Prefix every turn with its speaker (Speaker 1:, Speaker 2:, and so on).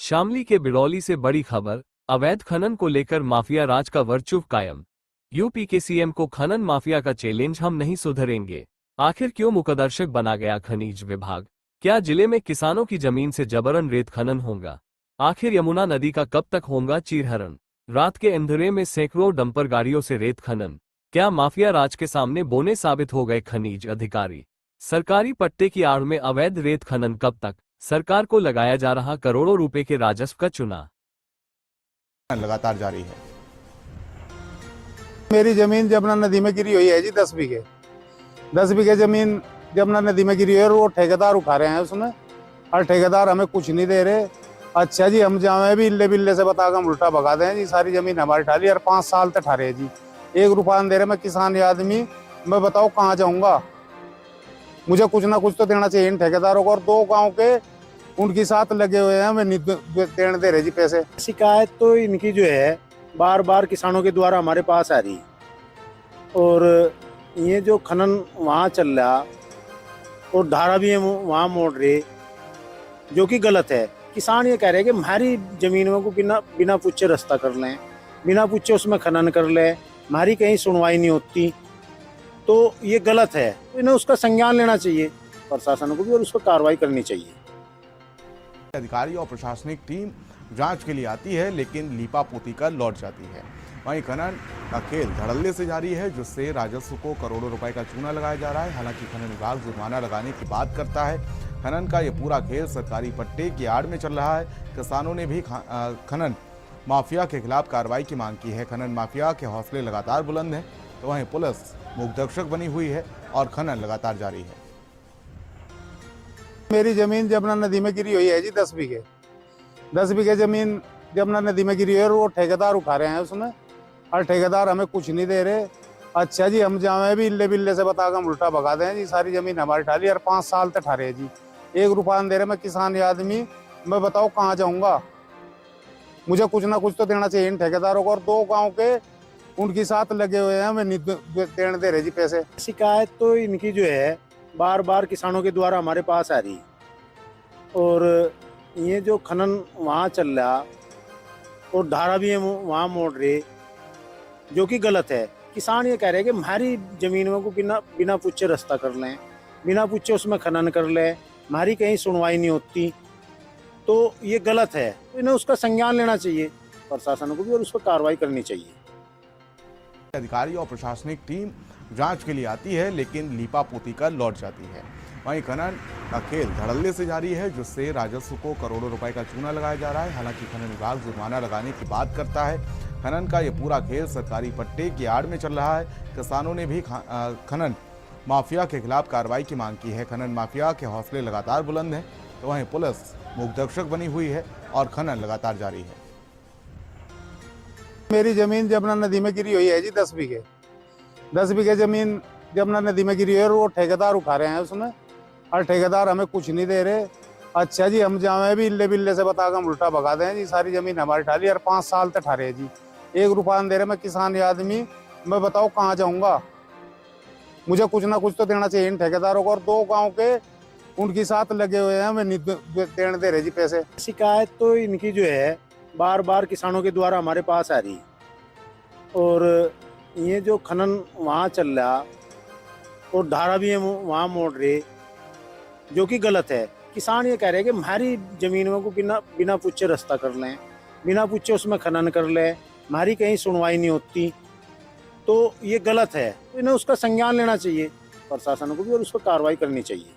Speaker 1: शामली के बिरौली से बड़ी खबर, अवैध खनन को लेकर माफिया राज का वर्चस्व कायम। यूपी के सीएम को खनन माफिया का चैलेंज, हम नहीं सुधरेंगे। आखिर क्यों मुकदर्शक बना गया खनिज विभाग? क्या जिले में किसानों की जमीन से जबरन रेत खनन होगा? आखिर यमुना नदी का कब तक होगा चीरहरण? रात के अंधेरे में सैकड़ों डंपर गाड़ियों से रेत खनन, क्या माफिया राज के सामने बोने साबित हो गए खनिज अधिकारी? सरकारी पट्टे की आड़ में अवैध रेत खनन कब तक? सरकार को लगाया जा रहा करोड़ों रुपए के राजस्व का चुना
Speaker 2: लगातार जारी है।
Speaker 3: मेरी जमीन जमुना नदी में गिरी हुई है जी, 10 बीघे जमीन जमुना नदी में गिरी हुई है और वो ठेकेदार उठा रहे हैं उसमें, और ठेकेदार हमें कुछ नहीं दे रहे। अच्छा जी, हम जावे भी इल्ले बिल्ले से बता हम उल्टा भगा दें जी, सारी जमीन हमारी ठाली और 5 साल तक ठा रहे जी, 1 रुपया नहीं दे रहे। मैं किसान आदमी, मैं बताओ कहाँ जाऊंगा? मुझे कुछ ना कुछ तो देना चाहिए इन ठेकेदारों को, और 2 गाँव के उनके साथ लगे हुए हैं, हमें नहीं देने दे रहे जी पैसे।
Speaker 4: शिकायत तो इनकी जो है बार बार किसानों के द्वारा हमारे पास आ रही, और ये जो खनन वहाँ चल रहा और धारा भी है वहाँ मोड़ रहे, जो कि गलत है। किसान ये कह रहे हैं कि हमारी जमीनों को बिना पूछे रास्ता कर लें, बिना पूछे उसमें खनन कर लें, हमारी कहीं सुनवाई नहीं होती, तो ये गलत है। इन्हें उसका संज्ञान लेना चाहिए, प्रशासन को भी, और उस पर कार्रवाई करनी चाहिए।
Speaker 2: अधिकारी और प्रशासनिक टीम जांच के लिए आती है, लेकिन लीपापोती कर लौट जाती है। वहीं खनन का खेल धड़ल्ले से जारी है, जिससे राजस्व को करोड़ों रुपए का चूना लगाया जा रहा है। हालांकि खनन विभाग जुर्माना लगाने की बात करता है। खनन का ये पूरा खेल सरकारी पट्टे की आड़ में चल रहा है। किसानों ने भी खनन माफिया के खिलाफ कार्रवाई की मांग की है। खनन माफिया के हौसले लगातार बुलंद हैं, तो वहीं पुलिस मूकदर्शक बनी हुई है और खनन लगातार जारी है।
Speaker 3: मेरी जमीन जमुना नदी में गिरी हुई है जी, 10 बीघे जमीन जमुना नदी में गिरी हुई है और वो ठेकेदार उठा रहे हैं उसमें, और ठेकेदार हमें कुछ नहीं दे रहे। अच्छा जी, हम जावे भी इल्ले बिल्ले से बता हम उल्टा भगा दें जी, सारी जमीन हमारी ठाली और 5 साल तक ठा रहे जी, 1 रुपया नहीं दे रहे। मैं किसान आदमी, मैं बताओ कहाँ जाऊंगा? मुझे कुछ ना कुछ तो देना चाहिए इन ठेकेदारों को, और 2 गाँव के उनके साथ लगे हुए हैं, हमें नहीं देने दे रहे जी पैसे।
Speaker 4: शिकायत तो इनकी जो है बार बार किसानों के द्वारा हमारे पास आ रही, और ये जो खनन वहाँ चल रहा और धारा भी है वहाँ मोड़ रहे, जो कि गलत है। किसान ये कह रहे हैं कि हमारी जमीनों को बिना पूछे रास्ता कर लें, बिना पूछे उसमें खनन कर लें, हमारी कहीं सुनवाई नहीं होती, तो ये गलत है। इन्हें उसका संज्ञान लेना चाहिए, प्रशासन को भी, और उस पर कार्रवाई करनी चाहिए।
Speaker 2: अधिकारी और प्रशासनिक टीम जांच के लिए आती है, लेकिन लीपापोती कर लौट जाती है। वहीं खनन का खेल धड़ल्ले से जारी है, जिससे राजस्व को करोड़ों रुपए का चूना लगाया जा रहा है। हालांकि खनन विभाग जुर्माना लगाने की बात करता है। खनन का ये पूरा खेल सरकारी पट्टे की आड़ में चल रहा है। किसानों ने भी खनन माफिया के खिलाफ कार्रवाई की मांग की है। खनन माफिया के हौसले लगातार बुलंद हैं, तो वहीं पुलिस मूकदर्शक बनी हुई है और खनन लगातार जारी है।
Speaker 3: मेरी जमीन जमुना नदी में गिरी हुई है जी, 10 बीघे जमीन जमुना नदी में गिरी हुई है और वो ठेकेदार उठा रहे हैं उसमें, और ठेकेदार हमें कुछ नहीं दे रहे। अच्छा जी, हम जावे भी इल्ले बिल्ले से बता हम उल्टा भगा दें जी, सारी जमीन हमारी ठाली और 5 साल तक ठा रहे जी, 1 रुपया नहीं दे रहे। मैं किसान आदमी, मैं बताओ कहाँ जाऊंगा? मुझे कुछ ना कुछ तो देना चाहिए इन ठेकेदारों को, और 2 गाँव के उनके साथ लगे हुए हैं, हमें नहीं देने दे रहे जी पैसे।
Speaker 4: शिकायत तो इनकी जो है बार बार किसानों के द्वारा हमारे पास आ रही, और ये जो खनन वहाँ चल रहा और धारा भी है वहाँ मोड़ रहे, जो कि गलत है। किसान ये कह रहे हैं कि हमारी जमीनों को बिना पूछे रास्ता कर लें, बिना पूछे उसमें खनन कर लें, हमारी कहीं सुनवाई नहीं होती, तो ये गलत है। इन्हें उसका संज्ञान लेना चाहिए, प्रशासन को भी, और उस पर कार्रवाई करनी चाहिए।